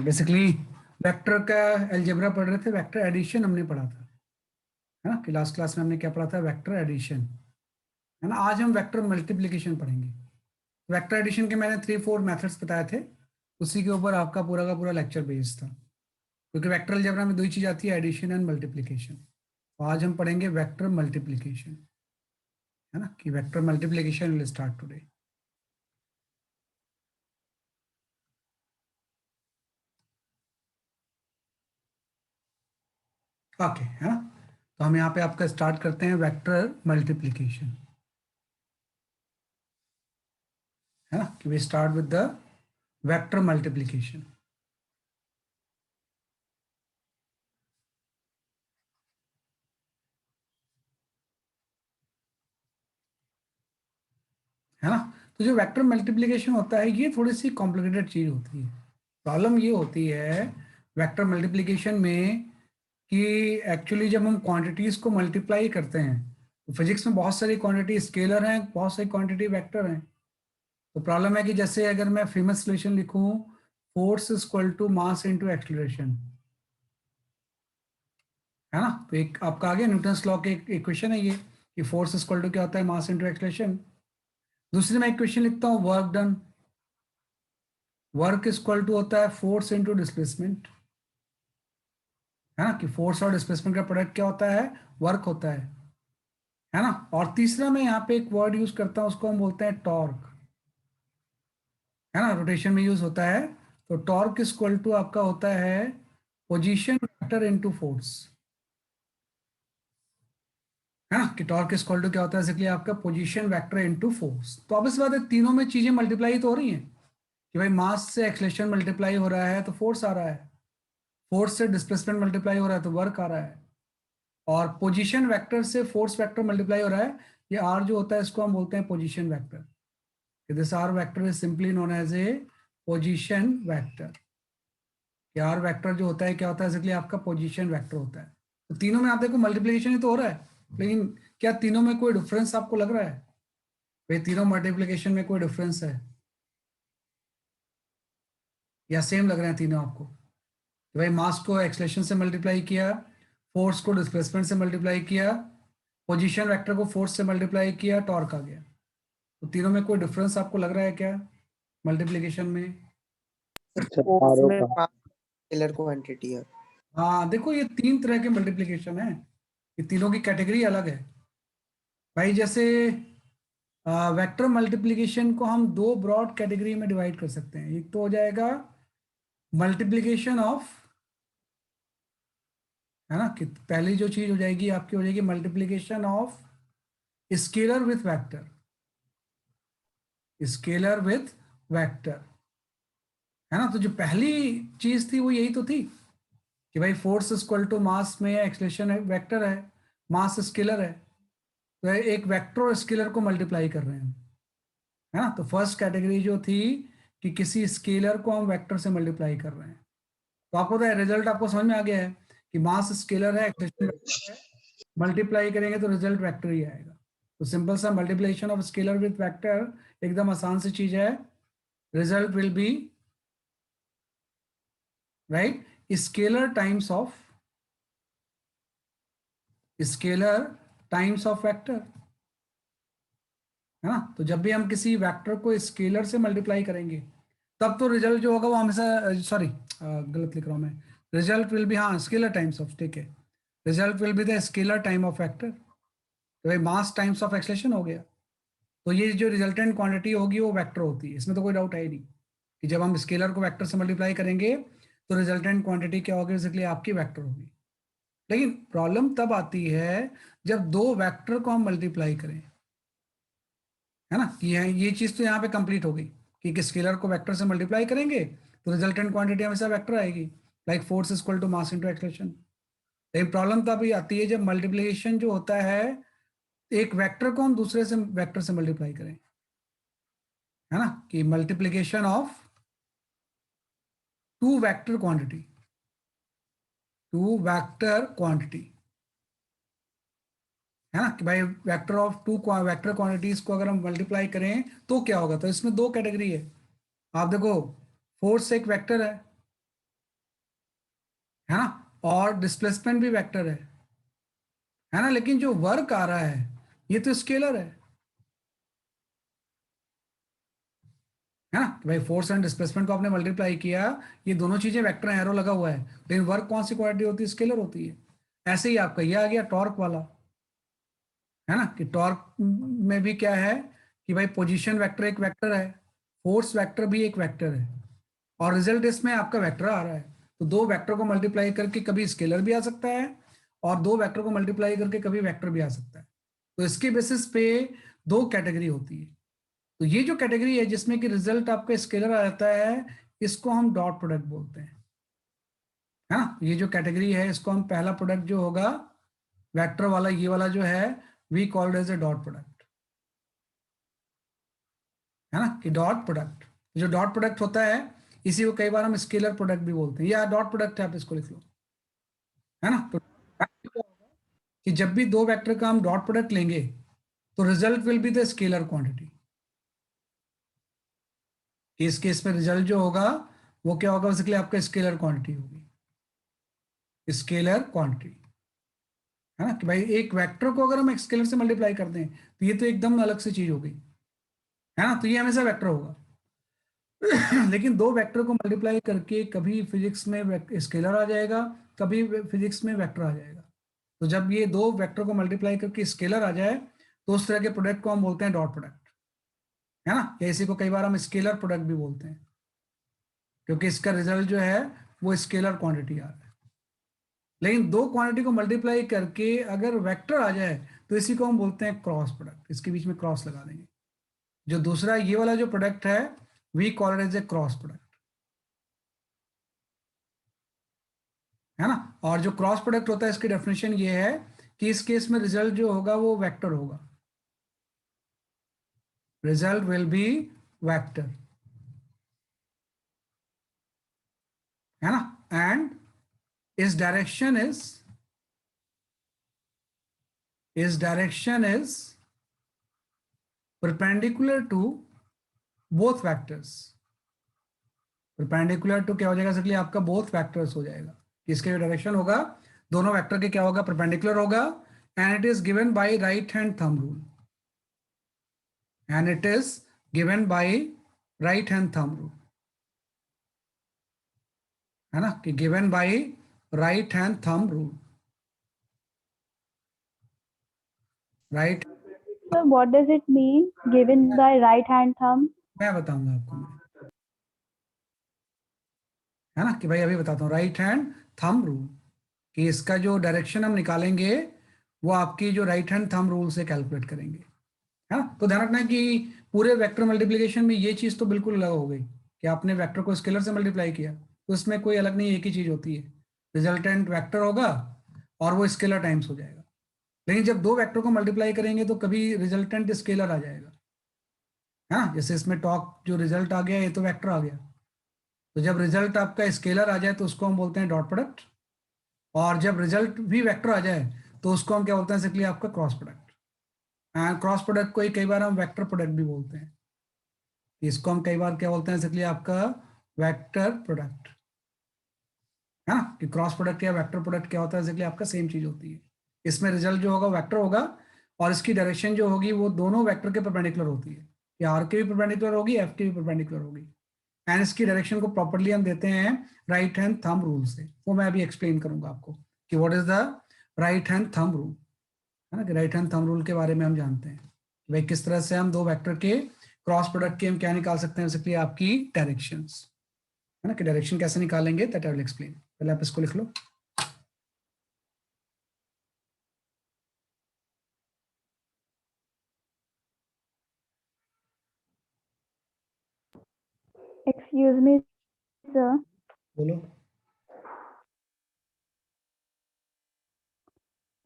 Basically vector का algebra पढ़ रहे थे, वेक्टर एडिशन हमने पढ़ा था, है ना। कि लास्ट क्लास में हमने क्या पढ़ा था, वेक्टर एडिशन, है ना। आज हम वेक्टर मल्टीप्लिकेशन पढ़ेंगे। वेक्टर एडिशन के मैंने 3-4 मेथड्स बताए थे, उसी के ऊपर आपका पूरा का पूरा लेक्चर बेस्ड था, क्योंकि वेक्टर अलजेब्रा में दो ही चीज आती है, एडिशन एंड मल्टीप्लिकेशन। तो आज हम पढ़ेंगे वेक्टर मल्टीप्लिकेशन, है ना। कि vector multiplication will start today. Okay, है ना। तो हम यहाँ पे आपका स्टार्ट करते हैं वेक्टर मल्टीप्लिकेशन, है ना। कि we start with the vector multiplication. है ना। तो जो वेक्टर मल्टीप्लिकेशन होता है ये थोड़ी सी कॉम्प्लिकेटेड चीज होती है। प्रॉब्लम ये होती है वेक्टर मल्टीप्लिकेशन में कि एक्चुअली जब हम क्वांटिटीज को मल्टीप्लाई करते हैं, तो फिजिक्स में बहुत सारी क्वांटिटी स्केलर हैं, बहुत सारी क्वांटिटी वेक्टर हैं। तो प्रॉब्लम है कि जैसे अगर मैं फेमस रिलेशन लिखूं, force is equal to mass into acceleration, है ना। तो एक आपका आगे न्यूटन्स लॉ के इक्वेशन है ये, कि फोर्स इज इक्वल टू क्या होता है, मास इनटू एक्सीलरेशन। दूसरी मैं इक्वेशन लिखता हूँ work done, work equal to होता है फोर्स इनटू डिस्प्लेसमेंट, है ना। कि फोर्स और डिस्प्लेसमेंट का प्रोडक्ट क्या होता है, वर्क होता है ना। और तीसरा मैं यहाँ पे एक वर्ड यूज करता हूँ, उसको हम बोलते हैं टॉर्क, है ना। रोटेशन में यूज होता है। तो टॉर्क इक्वल टू आपका होता है पोजीशन वेक्टर इनटू फोर्स, है ना। कि टॉर्क इक्वल टू क्या होता है, इसलिए आपका पोजीशन वेक्टर इनटू फोर्स। तो अब इस बात है, तीनों में चीजें मल्टीप्लाई तो हो रही हैं, कि भाई मास से एक्सलेशन मल्टीप्लाई हो रहा है तो फोर्स आ रहा है, फोर्स से डिस्प्लेसमेंट मल्टीप्लाई हो रहा है तो वर्क आ रहा है, और पोजीशन वेक्टर से फोर्स वेक्टर मल्टीप्लाई हो रहा है। ये आर जो होता है इसको हम बोलते हैं position vector. This R vector is simply known as a position vector. R vector जो होता है क्या होता है, इसलिए आपका पोजीशन वेक्टर होता है। तो तीनों में आप देखो मल्टीप्लिकेशन ही तो हो रहा है, लेकिन क्या तीनों में कोई डिफरेंस आपको लग रहा है, भाई तीनों मल्टीप्लिकेशन में कोई डिफरेंस है या सेम लग रहे हैं तीनों आपको। कि भाई मास को एक्सलेशन से मल्टीप्लाई किया, फोर्स को डिस्प्लेसमेंट से मल्टीप्लाई किया, पोजीशन वेक्टर को फोर्स से मल्टीप्लाई किया, टॉर्क आ गया। तो तीनों में कोई डिफरेंस आपको लग रहा है क्या मल्टीप्लिकेशन में? अच्छा, फोर्स आरो में का स्केलर क्वांटिटी है। हाँ देखो, ये तीन तरह के मल्टीप्लिकेशन है, ये तीनों की कैटेगरी अलग है। भाई जैसे वेक्टर मल्टीप्लिकेशन को हम दो ब्रॉड कैटेगरी में डिवाइड कर सकते हैं। एक तो हो जाएगा मल्टीप्लिकेशन ऑफ, है ना। कि पहली जो चीज हो जाएगी आपकी, हो जाएगी multiplication of scalar with vector, scalar with vector, है ना। तो जो पहली चीज थी वो यही तो थी, कि भाई फोर्स इक्वल टू मास में एक्सलेशन वेक्टर है, मास स्केलर है, तो एक वेक्टर और स्केलर को मल्टीप्लाई कर रहे हैं, है ना। तो फर्स्ट कैटेगरी जो थी कि किसी स्केलर को हम वेक्टर से मल्टीप्लाई कर रहे हैं। तो आपको तो रिजल्ट आपको समझ में आ गया है कि मास स्केलर है, एक्सलेशन वेक्टर है, मल्टीप्लाई करेंगे तो रिजल्ट वेक्टर ही आएगा। तो सिंपल सा multiplication of scalar with vector एकदम आसान सी चीज है। Result will be right scalar times of vector, है ना। तो जब भी हम किसी वेक्टर को स्केलर से मल्टीप्लाई करेंगे, तब तो रिजल्ट जो होगा वो हमेशा, सॉरी गलत लिख रहा हूं मैं, रिजल्ट विल बी, हाँ स्केलर टाइम्स ऑफ, ठीक है। Result will be the scalar time of vector, तो भाई मास टाइम्स ऑफ एक्सलेशन हो गया। तो ये जो रिजल्टेंट क्वांटिटी होगी वो वेक्टर होती है, इसमें तो कोई डाउट है ही नहीं कि जब हम स्केलर को वेक्टर से मल्टीप्लाई करेंगे तो रिजल्टेंट क्वांटिटी क्या होगी, इसलिए आपकी वेक्टर होगी। लेकिन प्रॉब्लम तब आती है जब दो वेक्टर को हम मल्टीप्लाई करें, है ना। कि ये चीज तो यहाँ पे कंप्लीट हो गई कि स्केलर को वेक्टर से मल्टीप्लाई करेंगे तो रिजल्टेंट क्वांटिटी हमेशा वेक्टर आएगी, like force equal to mass into acceleration. लेकिन प्रॉब्लम तब ही आती है जब मल्टीप्लिकेशन जो होता है, एक वेक्टर को हम दूसरे से वेक्टर से मल्टीप्लाई करें, है ना। कि multiplication of two vector quantity, है ना। कि भाई vector of two vector quantities को अगर हम मल्टीप्लाई करें तो क्या होगा। तो इसमें दो कैटेगरी है, आप देखो, फोर्स एक वेक्टर है ना, और डिस्प्लेसमेंट भी वेक्टर है ना, लेकिन जो वर्क आ रहा है ये तो स्केलर है ना, कि भाई फोर्स एंड डिस्प्लेसमेंट को आपने मल्टीप्लाई किया, ये दोनों चीजें वेक्टर एरो लगा हुआ है, लेकिन वर्क कौन सी क्वांटिटी होती है, स्केलर होती है। ऐसे ही आपका ये आ गया टॉर्क वाला, है ना, कि टॉर्क में भी क्या है कि भाई पोजीशन वेक्टर एक वेक्टर है, फोर्स वेक्टर भी एक वेक्टर है, और रिजल्ट इसमें आपका वेक्टर आ रहा है। तो दो वेक्टर को मल्टीप्लाई करके कभी स्केलर भी आ सकता है, और दो वेक्टर को मल्टीप्लाई करके कभी वेक्टर भी आ सकता है। तो इसके बेसिस पे दो कैटेगरी होती है। तो ये जो कैटेगरी है जिसमें कि रिजल्ट आपका स्केलर आ जाता है, इसको हम डॉट प्रोडक्ट बोलते हैं, है ना। ये जो कैटेगरी है इसको हम पहला प्रोडक्ट जो होगा वेक्टर वाला, ये वाला जो है, we called as a dot product, है ना, कि डॉट प्रोडक्ट। जो डॉट प्रोडक्ट होता है इसी को कई बार हम स्केलर प्रोडक्ट भी बोलते हैं, या डॉट प्रोडक्ट है, आप इसको लिख लो, है ना। तो कि जब भी दो वेक्टर का हम डॉट प्रोडक्ट लेंगे तो result will be the scalar quantity. इस केस में रिजल्ट जो होगा वो क्या होगा, बेसिकली आपका स्केलर क्वांटिटी होगी, स्केलर क्वांटिटी, है ना। कि भाई एक वेक्टर को अगर हम स्केलर से मल्टीप्लाई कर दें तो ये तो एकदम अलग सी चीज हो गई, है ना, तो ये हमेशा वेक्टर होगा। लेकिन दो वेक्टर को मल्टीप्लाई करके कभी फिजिक्स में स्केलर आ जाएगा, कभी फिजिक्स में वेक्टर आ जाएगा। तो जब ये दो वेक्टर को मल्टीप्लाई करके स्केलर आ जाए तो उस तरह के प्रोडक्ट को हम बोलते हैं डॉट प्रोडक्ट, है ना, या इसी को कई बार हम स्केलर प्रोडक्ट भी बोलते हैं, क्योंकि इसका रिजल्ट जो है वो स्केलर क्वांटिटी आ रहा है। लेकिन दो क्वांटिटी को मल्टीप्लाई करके अगर वेक्टर आ जाए तो इसी को हम बोलते हैं क्रॉस प्रोडक्ट, इसके बीच में क्रॉस लगा देंगे। जो दूसरा ये वाला जो प्रोडक्ट है we call it as a cross product, है ना। और जो क्रॉस प्रोडक्ट होता है इसकी डेफिनेशन ये है कि इस केस में रिजल्ट जो होगा वो वेक्टर होगा, रिजल्ट विल बी वेक्टर, है ना। एंड इस direction is perpendicular to both vectors. Perpendicular to क्या हो जाएगा, इसलिए आपका बोथ वेक्टर्स हो जाएगा। इसका जो डायरेक्शन होगा दोनों वेक्टर के क्या होगा, परपेंडिकुलर होगा, and it is given by right hand thumb rule, and it is given by right hand thumb rule, है ना, कि given by right hand thumb rule, right. So what does it mean given by right hand thumb? मैं बताऊंगा आपको, है ना, कि भाई अभी बताता हूँ, राइट हैंड थंब रूल, कि इसका जो डायरेक्शन हम निकालेंगे वो आपकी जो राइट हैंड थंब रूल से कैलकुलेट करेंगे, है ना। तो ध्यान रखना है कि पूरे वेक्टर मल्टीप्लिकेशन में ये चीज तो बिल्कुल अलग हो गई कि आपने वेक्टर को स्केलर से मल्टीप्लाई किया, तो इसमें कोई अलग नहीं, एक ही चीज होती है, रिजल्टेंट वेक्टर होगा और वो स्केलर टाइम्स हो जाएगा। लेकिन जब दो वेक्टर को मल्टीप्लाई करेंगे तो कभी रिजल्टेंट स्केलर आ जाएगा, है ना। जैसे इसमें टॉक जो रिजल्ट आ गया ये तो वेक्टर आ गया, तो जब रिजल्ट आपका स्केलर आ जाए तो उसको हम बोलते हैं डॉट प्रोडक्ट, और जब रिजल्ट भी वेक्टर आ जाए तो उसको हम क्या बोलते हैं, सिंपली आपका cross product. And cross product को ही कई बार हम वेक्टर प्रोडक्ट भी बोलते हैं, इसको हम कई बार क्या बोलते हैं, सिंपली आपका वेक्टर प्रोडक्ट, है ना। कि क्रॉस प्रोडक्ट या वेक्टर प्रोडक्ट क्या होता है, सिंपली आपका सेम चीज होती है। इसमें रिजल्ट जो होगा वेक्टर होगा, और इसकी डायरेक्शन जो होगी वो दोनों वेक्टर के परपेंडिकुलर होती है, या आर के भी परपेंडिकुलर होगी, एफ के भी परपेंडिकुलर होगी। एंड इसकी डायरेक्शन को प्रॉपर्ली हम देते हैं राइट हैंड थंब रूल से, वो मैं अभी एक्सप्लेन करूंगा आपको कि what is the right hand thumb rule, है ना। कि राइट हैंड थंब रूल के बारे में हम जानते हैं कि भाई किस तरह से हम दो वेक्टर के क्रॉस प्रोडक्ट के हम क्या निकाल सकते हैं, बेसिकली आपकी डायरेक्शंस, है ना। कि डायरेक्शन कैसे निकालेंगे दैट आई विल एक्सप्लेन। पहले आप इसको लिख लो। Excuse me, sir. बोलो।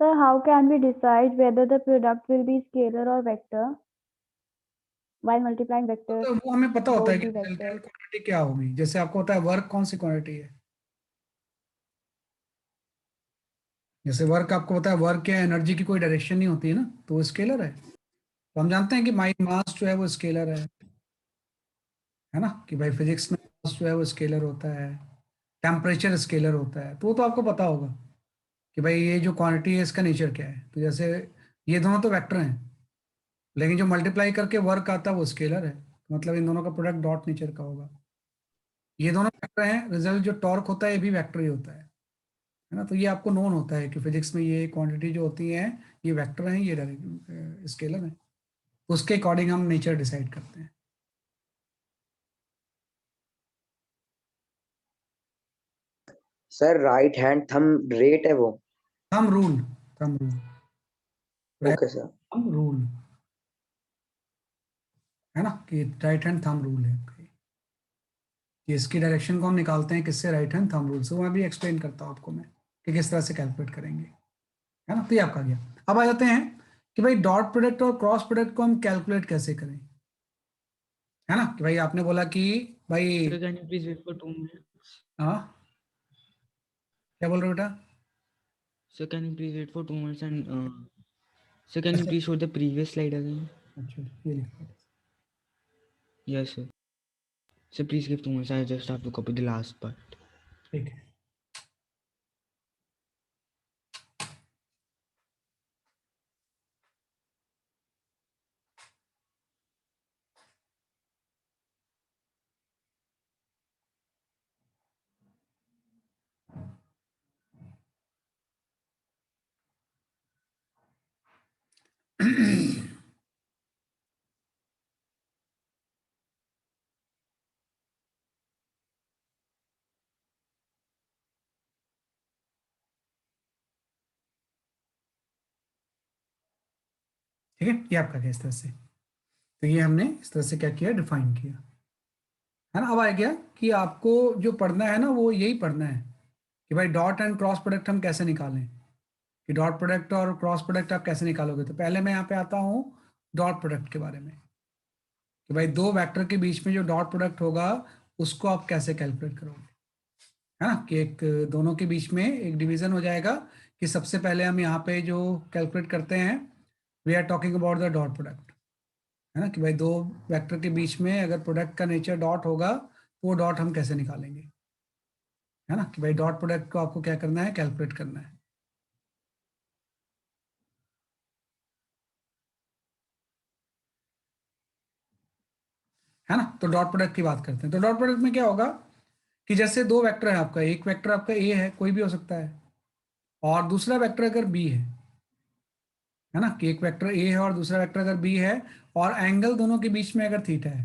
Sir, how can we decide whether the product will be scalar or vector while multiplying vectors? तो वो हमें पता होता है Both कि the रिजल्टेंट vectors. क्वांटिटी क्या होगी, जैसे आपको पता है वर्क कौन सी क्वांटिटी है, जैसे वर्क आपको पता है, वर्क या एनर्जी की कोई डायरेक्शन नहीं होती है ना, तो वो स्केलर है। तो हम जानते हैं कि माई मास जो है वो स्केलर है, है ना, कि भाई फिजिक्स में जो है वो स्केलर होता है, टेम्परेचर स्केलर होता है, तो वो तो आपको पता होगा कि भाई ये जो क्वांटिटी है इसका नेचर क्या है। तो जैसे ये दोनों तो वेक्टर हैं, लेकिन जो मल्टीप्लाई करके वर्क आता है वो स्केलर है, मतलब इन दोनों का प्रोडक्ट डॉट नेचर का होगा। ये दोनों वेक्टर हैं, रिजल्ट जो टॉर्क होता है ये भी वेक्टर ही होता है ना। तो ये आपको नोन होता है कि फिजिक्स में ये क्वांटिटी जो होती है ये वेक्टर हैं, ये स्केलर है, उसके अकॉर्डिंग हम नेचर डिसाइड करते हैं। Sir right hand thumb rate है वो। Thumb rule, thumb rule, right okay sir. Thumb rule, है ना, कि राइट हैंड थंब रूल है कि इसकी डायरेक्शन को हम निकालते हैं किससे, राइट हैंड थंब रूल से। वो मैं भी एक्सप्लेन करता हूँ आपको मैं कि किस तरह से कैलकुलेट करेंगे, है ना। तो ये आपका गया। अब आ जाते हैं कि भाई डॉट प्रोडक्ट और क्रॉस प्रोडक्ट को हम कैलकुलेट कैसे करें, है ना। कि भाई आपने बोला कि भाई, Sir, can you please wait for 2 minutes? हाँ क्या बोल रहे हो बेटा? Sir, can you please wait for 2 minutes and sir, can you अच्छा please show the previous slide again? अच्छा, ये लिखो। Yes, sir. Sir, please give 2 minutes. I just have to copy the last part. ठीक है। ठीक है, ये आपका क्या इस तरह से, तो ये हमने इस तरह से क्या किया, डिफाइन किया, है ना। अब आ गया कि आपको जो पढ़ना है ना वो यही पढ़ना है कि भाई डॉट एंड क्रॉस प्रोडक्ट हम कैसे निकालें, कि डॉट प्रोडक्ट और क्रॉस प्रोडक्ट आप कैसे निकालोगे। तो पहले मैं यहाँ पे आता हूँ डॉट प्रोडक्ट के बारे में, कि भाई दो वेक्टर के बीच में जो डॉट प्रोडक्ट होगा उसको आप कैसे कैलकुलेट करोगे, है ना। कि एक दोनों के बीच में एक डिवीजन हो जाएगा, कि सबसे पहले हम यहाँ पे जो कैलकुलेट करते हैं, we are talking about the dot product, है ना। कि भाई दो वेक्टर के बीच में अगर प्रोडक्ट का नेचर डॉट होगा तो वो डॉट हम कैसे निकालेंगे, है ना। कि भाई डॉट प्रोडक्ट को आपको क्या करना है, कैलकुलेट करना है ना। तो डॉट प्रोडक्ट की बात करते हैं। तो डॉट प्रोडक्ट में क्या होगा कि जैसे दो वेक्टर है आपका, एक वेक्टर आपका ए है, कोई भी हो सकता है, और दूसरा वेक्टर अगर बी है ना, कि एक वेक्टर ए है और दूसरा वेक्टर अगर बी है, और एंगल दोनों के बीच में अगर थीटा है,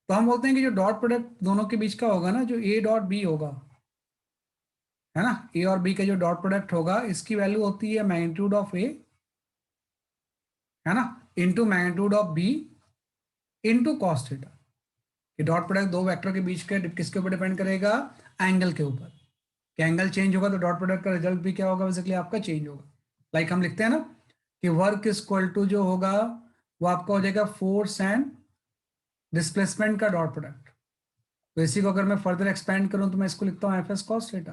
तो हम बोलते हैं कि जो डॉट प्रोडक्ट दोनों के बीच का होगा ना, जो ए डॉट बी होगा, है ना, ए और बी का जो डॉट प्रोडक्ट होगा इसकी वैल्यू होती है मैग्नीट्यूड ऑफ ए, है ना, into magnitude of B into cos theta. कि डॉट प्रोडक्ट दो वेक्टर के बीच के किसके ऊपर डिपेंड करेगा, एंगल के ऊपर। कि एंगल चेंज होगा तो डॉट प्रोडक्ट का रिजल्ट भी क्या होगा, बेसिकली आपका चेंज होगा। लाइक हम लिखते हैं ना कि वर्क इज इक्वल टू जो होगा वो आपका हो जाएगा फोर्स एंड डिस्प्लेसमेंट का डॉट प्रोडक्ट। तो इसी को अगर मैं फर्दर एक्सपेंड करूं तो मैं इसको लिखता हूं एफ एस कॉस थीटा,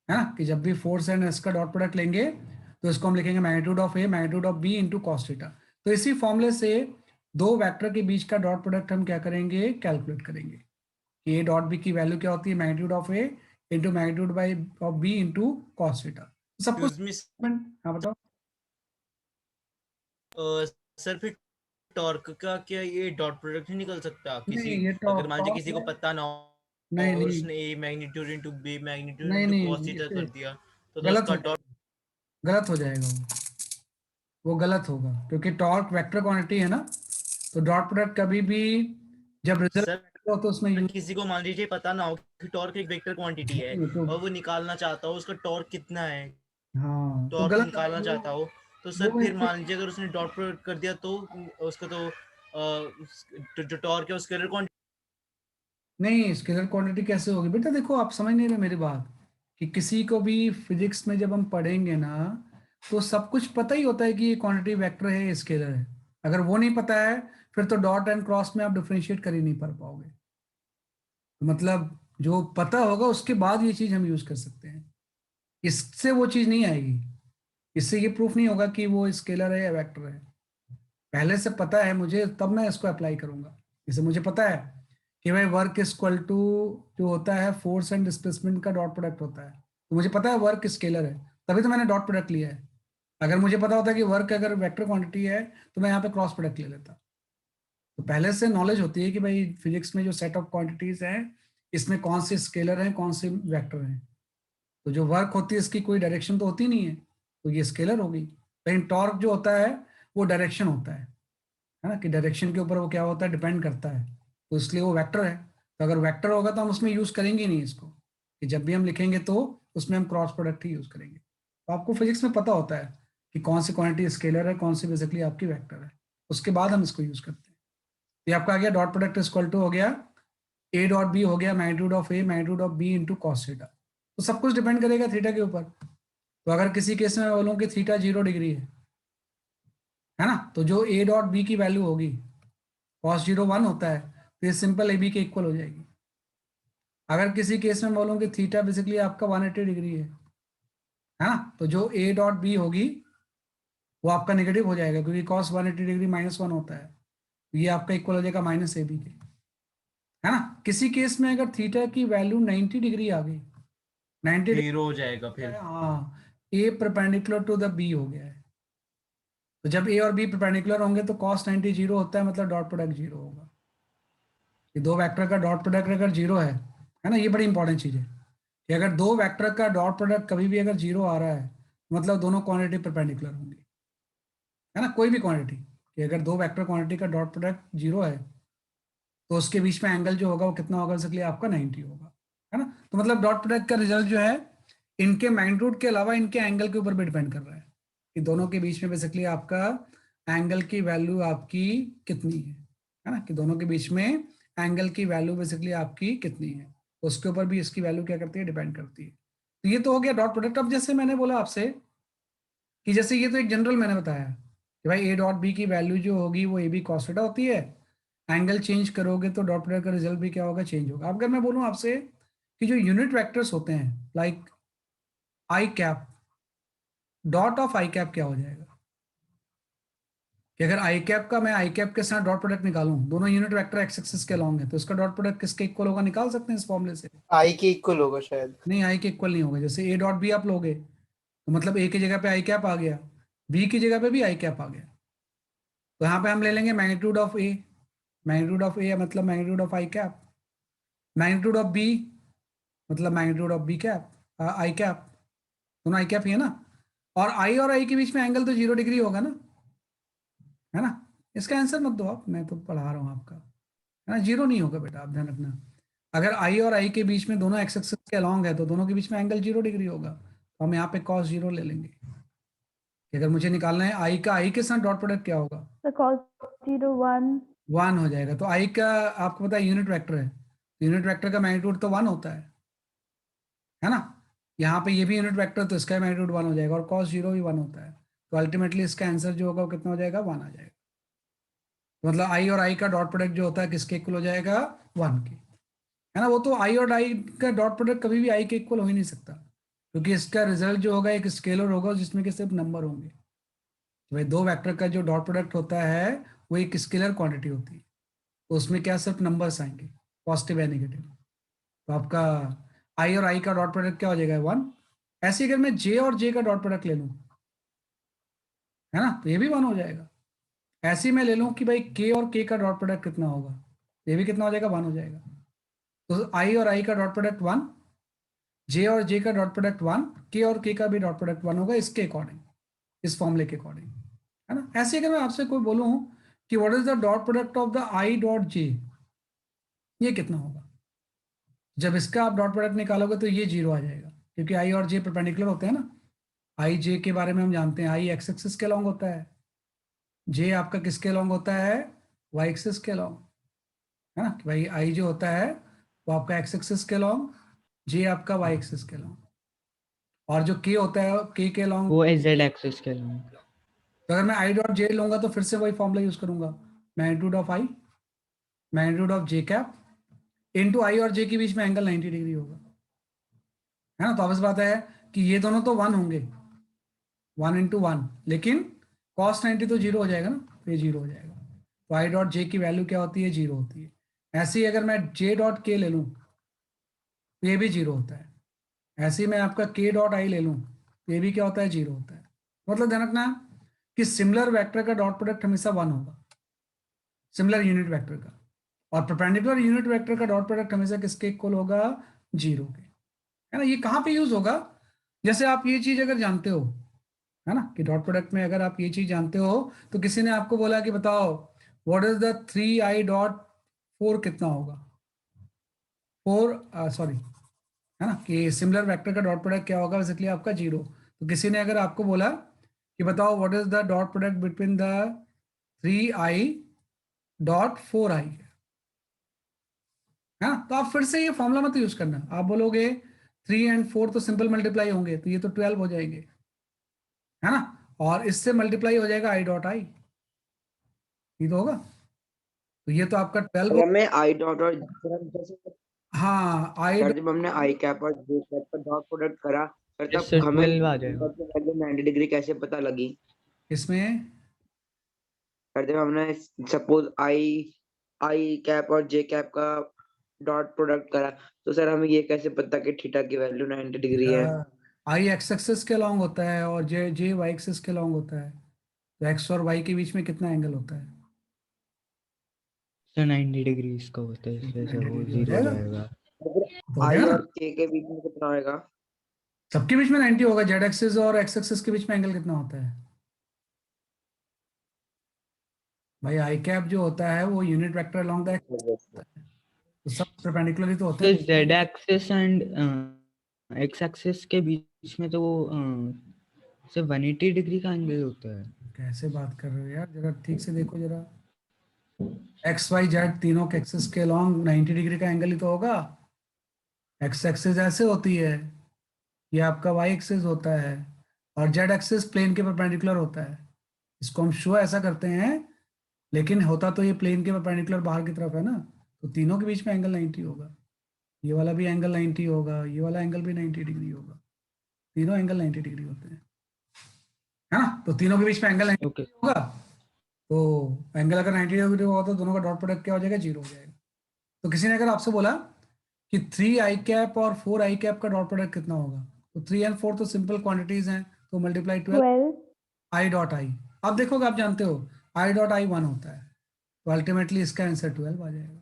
है ना। कि जब भी फोर्स एंड एस का डॉट प्रोडक्ट लेंगे तो इसको हम लिखेंगे magnitude of A magnitude of B into cos theta. तो इसी फॉर्मूले से दो वेक्टर के बीच का डॉट प्रोडक्ट हम क्या करेंगे, कैलकुलेट करेंगे कि ए डॉट बी की वैल्यू क्या होती है, magnitude of A into magnitude by of B into cos theta. सब कुछ, एक्सक्यूज हाँ बताओ। मी सर, फिर टॉर्क का क्या ये डॉट प्रोडक्ट नहीं निकल सकता नहीं किसी, ये अगर मान लीजिए टॉप किसी को है, पता ना हो नहीं और नहीं उसने ए मैग्नीट्यूड इनटू बी मैग्नीट्यूड नहीं इनटू कॉस नहीं, थीटा इसे कर दिया तो गलत उसका हो डॉट। जाएगा, गलत हो जाएगा वो गलत होगा, क्योंकि टॉर्क वेक्टर क्वांटिटी है ना। तो डॉट प्रोडक्ट कभी भी जब रिजल्ट सर हो तो उसमें यूज, किसी को मान लीजिए पता ना हो कि टॉर्क एक वेक्टर क्वांटिटी है तो और वो निकालना चाहता हो उसका टॉर्क कितना है, हाँ तो टॉर्क गलत निकालना चाहता हो, तो सर वो फिर इससे, मान लीजिए अगर उसने डॉट प्रोडक्ट कर दिया तो उसका जो टॉर्क है वो स्केलर क्वांटिटी। नहीं स्केलर क्वांटिटी कैसे होगी बेटा, देखो आप समझ नहीं रहे मेरी बात, कि किसी को भी फिजिक्स में जब हम पढ़ेंगे ना तो सब कुछ पता ही होता है कि ये क्वांटिटी वेक्टर है, ये स्केलर है। अगर वो नहीं पता है फिर तो डॉट एंड क्रॉस में आप डिफरेंशिएट कर ही नहीं पा पाओगे। तो मतलब जो पता होगा उसके बाद ये चीज हम यूज कर सकते हैं, इससे वो चीज नहीं आएगी, इससे ये प्रूफ नहीं होगा कि वो स्केलर है या वेक्टर है। पहले से पता है मुझे तब मैं इसको अप्लाई करूंगा। जैसे मुझे पता है कि भाई वर्क इज इक्वल टू जो होता है फोर्स एंड डिस्प्लेसमेंट का डॉट प्रोडक्ट होता है, तो मुझे पता है वर्क स्केलर है, तभी तो मैंने डॉट प्रोडक्ट लिया है। अगर मुझे पता होता कि वर्क अगर वेक्टर क्वांटिटी है तो मैं यहाँ पे क्रॉस प्रोडक्ट ले लेता। तो पहले से नॉलेज होती है कि भाई फिजिक्स में जो सेट ऑफ क्वांटिटीज हैं इसमें कौन से स्केलर हैं कौन से वेक्टर हैं। तो जो वर्क होती है इसकी कोई डायरेक्शन तो होती नहीं है, तो ये स्केलर होगी। लेकिन टॉर्क जो होता है वो डायरेक्शन होता है ना, कि डायरेक्शन के ऊपर वो क्या होता है, डिपेंड करता है, तो इसलिए वो वेक्टर है। तो अगर वेक्टर होगा तो हम उसमें यूज करेंगे नहीं इसको, कि जब भी हम लिखेंगे तो उसमें हम क्रॉस प्रोडक्ट ही यूज करेंगे। तो आपको फिजिक्स में पता होता है कि कौन सी क्वांटिटी स्केलर है कौन सी बेसिकली आपकी वेक्टर है, उसके बाद हम इसको यूज करते हैं। ये आपका आ गया dot product is equal to हो गया ए डॉट बी हो गया magnitude of A magnitude of B into cos theta. तो सब कुछ डिपेंड करेगा थीटा के ऊपर। तो अगर किसी केस में बोलूँ कि थीटा 0 डिग्री है ना, तो जो ए डॉट बी की वैल्यू होगी कॉस 0 1 होता है, तो ये सिंपल ए बी के इक्वल हो जाएगी। अगर किसी केस में बोलूँ कि थीटा बेसिकली आपका 180 डिग्री है ना, तो जो ए डॉट बी होगी वो आपका नेगेटिव हो जाएगा, क्योंकि कॉस 180 डिग्री -1 होता है, ये आपका इक्वल हो जाएगा माइनस ए बी के, है ना। किसी केस में अगर थीटा की वैल्यू 90 डिग्री आ गई, 90 डिग्री जीरो हो जाएगा फिर। हाँ, ए परपेंडिकुलर टू द बी हो गया है। तो जब ए और बी परपेंडिकुलर होंगे तो cos 90 0 होता है, मतलब डॉट प्रोडक्ट 0 होगा। ये दो वेक्टर का डॉट प्रोडक्ट अगर 0 है ना, ये बड़ी इंपॉर्टेंट चीज है कि अगर दो वेक्टर का डॉट प्रोडक्ट कभी भी अगर 0 आ रहा है मतलब दोनों क्वांटिटी परपेंडिकुलर होंगी, है ना। कोई भी क्वांटिटी कि अगर दो वेक्टर क्वांटिटी का डॉट प्रोडक्ट 0 है तो उसके बीच में एंगल जो होगा वो कितना होगा, बेसिकली आपका 90 होगा, है ना। तो मतलब डॉट प्रोडक्ट का रिजल्ट जो है इनके मैग्नीट्यूड के अलावा इनके एंगल के ऊपर भी डिपेंड कर रहा है कि दोनों के बीच में बेसिकली आपका एंगल की वैल्यू आपकी कितनी है ना, कि दोनों के बीच में एंगल की वैल्यू बेसिकली आपकी कितनी है, उसके ऊपर भी इसकी वैल्यू क्या करती है, डिपेंड करती है। तो ये तो हो गया डॉट प्रोडक्ट। अब जैसे मैंने बोला आपसे कि जैसे ये तो एक जनरल मैंने बताया कि भाई ए डॉट बी की वैल्यू जो होगी वो ए बी कॉस थीटा होती है, एंगल चेंज करोगे तो डॉट प्रोडक्ट का रिजल्ट भी क्या होगा, चेंज होगा। अब अगर मैं बोलूँ आपसे कि जो यूनिट वेक्टर्स होते हैं like I cap, dot of i cap क्या हो जाएगा, कि अगर आई कैप का मैं आई कैप के साथ डॉट प्रोडक्ट निकालूं, दोनों यूनिट वेक्टर एक्स एक्सिस के अलॉन्ग है, तो इसका डॉट प्रोडक्ट किसके इक्वल होगा, निकाल सकते हैं इस फॉर्मूले से। आई के इक्वल होगा शायद। नहीं, आई के इक्वल नहीं होगा। जैसे ए डॉट बी आप लोगे तो मतलब ए की जगह पे आई कैप आ गया, बी की जगह पे भी आई कैप आ गया, तो यहाँ पे हम ले लेंगे magnitude of A, magnitude of a मतलब magnitude of i cap, magnitude of b मतलब magnitude of b cap i cap, दोनों आई कैप ही है ना। और आई के बीच में एंगल तो 0 डिग्री होगा ना, है ना। इसका आंसर मत दो आप, मैं तो पढ़ा रहा हूँ आपका, है ना। 0 नहीं होगा बेटा, आप ध्यान रखना। अगर आई और आई के बीच में दोनों एक्स एक्सिस के अलॉन्ग है तो दोनों के बीच में एंगल 0 डिग्री होगा, तो हम यहाँ पे cos 0 ले लेंगे। कि अगर मुझे निकालना है आई का आई के साथ डॉट प्रोडक्ट क्या होगा, So cos 0 1. 1 हो जाएगा। तो आई का आपको पता है यूनिट वेक्टर है, यूनिट वेक्टर का मैग्नीट्यूड तो 1 होता है ना। यहाँ पे ये भी यूनिट वेक्टर, तो इसका मैग्नीट्यूड 1 हो जाएगा, और cos 0 भी 1 होता है, तो अल्टीमेटली इसका आंसर जो होगा वो कितना हो जाएगा, 1 आ जाएगा। तो मतलब आई और आई का डॉट प्रोडक्ट जो होता है किसके इक्वल हो जाएगा, 1 के, है ना। वो तो आई और आई का डॉट प्रोडक्ट कभी भी आई के इक्वल हो ही नहीं सकता, क्योंकि इसका रिजल्ट जो होगा एक स्केलर होगा जिसमें कि सिर्फ नंबर होंगे। तो भाई दो वेक्टर का जो डॉट प्रोडक्ट होता है वो एक स्केलर क्वांटिटी होती है, तो उसमें क्या सिर्फ नंबर्स आएंगे, पॉजिटिव या नेगेटिव। तो आपका आई और आई का डॉट प्रोडक्ट क्या हो जाएगा, 1। ऐसे अगर मैं जे और जे का डॉट प्रोडक्ट ले लूँ, है ना, तो ये भी 1 हो जाएगा। ऐसे ही मैं ले लूँ कि भाई के और के का डॉट प्रोडक्ट कितना होगा, ये भी कितना हो जाएगा, 1 हो जाएगा। तो आई और आई का डॉट प्रोडक्ट 1, जे और जे का डॉट प्रोडक्ट 1, के और के का भी डॉट प्रोडक्ट 1 होगा, इसके अकॉर्डिंग, इस फॉर्मूले के अकॉर्डिंग, है ना। ऐसे अगर मैं आपसे कोई बोलूँ कि what is the dot product of the I dot J, ये कितना होगा, जब इसका आप डॉट प्रोडक्ट निकालोगे तो ये 0 आ जाएगा, क्योंकि आई और जे परपेंडिकुलर होते हैं ना। आई जे के बारे में हम जानते हैं, आई एक्स एक्सिस के अलॉन्ग होता है, जे आपका किसके अलॉन्ग होता है, वाई एक्सिस के अलॉन्ग, है ना। कि भाई आई जो होता है वो आपका एक्स एक्सिस के अलॉन्ग, जे आपका वाई एक्सिस के अलॉन्ग, और जो के होता है के अलॉन्ग वो है जेड एक्सिस के अलॉन्ग। तो अगर मैं आई डॉट जे लूंगा तो फिर से वही फॉर्मूला यूज करूंगा, magnitude of I magnitude of J cap into I और जे के बीच में एंगल 90 डिग्री होगा, है ना। तो अब इस बात है कि ये दोनों तो 1 होंगे, 1 × 1, लेकिन cos 90 तो 0 हो जाएगा ना, तो ये 0 हो जाएगा। तो आई डॉट जे की वैल्यू क्या होती है, 0 होती है। ऐसे ही अगर मैं जे डॉट के ले लूँ तो ये भी 0 होता है। ऐसे ही मैं आपका के डॉट आई ले लूँ तो ये भी क्या होता है, 0 होता है। मतलब ध्यान रखना कि सिमिलर वेक्टर का डॉट प्रोडक्ट हमेशा 1 होगा, सिमिलर यूनिट वेक्टर का। और परपेंडिकुलर यूनिट वेक्टर का डॉट प्रोडक्ट हमेशा किसके इक्वल होगा, 0 के, है ना। ये कहाँ पे यूज होगा, जैसे आप ये चीज अगर जानते हो, है ना, कि डॉट प्रोडक्ट में अगर आप ये चीज जानते हो तो किसी ने आपको बोला कि बताओ what is the 3i dot 4 कितना होगा, 4 सॉरी, है ना, कि सिमिलर वेक्टर का डॉट प्रोडक्ट क्या होगा, बेसिकली आपका 0। तो किसी ने अगर आपको बोला कि बताओ what is the dot product between the 3i dot 4i, है ना, तो आप फिर से ये फॉर्मूला मत यूज करना। आप बोलोगे 3 एंड 4 तो सिंपल मल्टीप्लाई होंगे, तो ये तो 12 हो जाएंगे, है ना, और इससे मल्टीप्लाई हो जाएगा आई डॉट आई, ये तो होगा। तो ये तो आपका 12 सर हमें आई डॉट और सर हम जैसे हाँ आई सर जब हमने आई कैप और जे कैप का डॉट प्रोडक्ट करा सर तब इससे हमें 12 आ जाएगा। वैल्यू 90 डिग्री कैसे पता लगी। इसमें सर जब हमने सपोज आई आई कैप और जे कैप का डॉट प्रोडक्ट करा तो सर हमें ये कैसे पता कि थीटा की वैल्यू 90 डिग्री है। आई एक्स एक्सिस के अलॉन्ग होता है और जे जे वाई एक्सिस के अलॉन्ग होता है। तो एक्स और वाई के बीच में कितना एंगल होता है, सर 90 डिग्री इसका होता है, इसलिए सर 90 वो डिग्री हो 0 हो जाएगा, जाएगा। तो हो आई जाएगा और ना। के बीच में कितना होएगा। सबके बीच में 90 होगा। जेड एक्सिस और एक्स एक्सिस के बीच में एंगल कितना होता है भाई, आई कैप जो होता है वो unit vector along the x होता है, तो सब परपेंडिकुलर ही तो होते तो हैं। Z axis and x axis के बीच में तो वो सिर्फ 180 डिग्री का एंगल होता है। कैसे बात कर रहे हो यार, जरा ठीक से देखो जरा। एक्स वाई जेड तीनों के एक्सिस के अलॉन्ग 90 डिग्री का एंगल ही तो होगा। एक्स एक्सिस ऐसे होती है, ये आपका वाई एक्सिस होता है, और जेड एक्सिस प्लेन के परपेंडिकुलर होता है। इसको हम शो ऐसा करते हैं, लेकिन होता तो ये प्लेन के परपेंडिकुलर बाहर की तरफ है ना। तो तीनों के बीच में एंगल 90 होगा, ये वाला भी एंगल 90 होगा, ये वाला एंगल भी 90 डिग्री होगा। तीनों एंगल 90 डिग्री होते हैं, है ना। तो तीनों के बीच में एंगल 90 ओके। डिग्री होगा। तो एंगल अगर 90 डिग्री होगा तो दोनों का डॉट प्रोडक्ट क्या हो जाएगा, 0 हो जाएगा। तो किसी ने अगर आपसे बोला कि 3i कैप और 4i कैप का डॉट प्रोडक्ट कितना होगा, तो 3 एंड 4 तो सिंपल क्वांटिटीज हैं, तो मल्टीप्लाई 12 12. I dot I. आप देखोगे, आप जानते हो आई डॉट आई 1 होता है, तो अल्टीमेटली इसका आंसर 12 आ जाएगा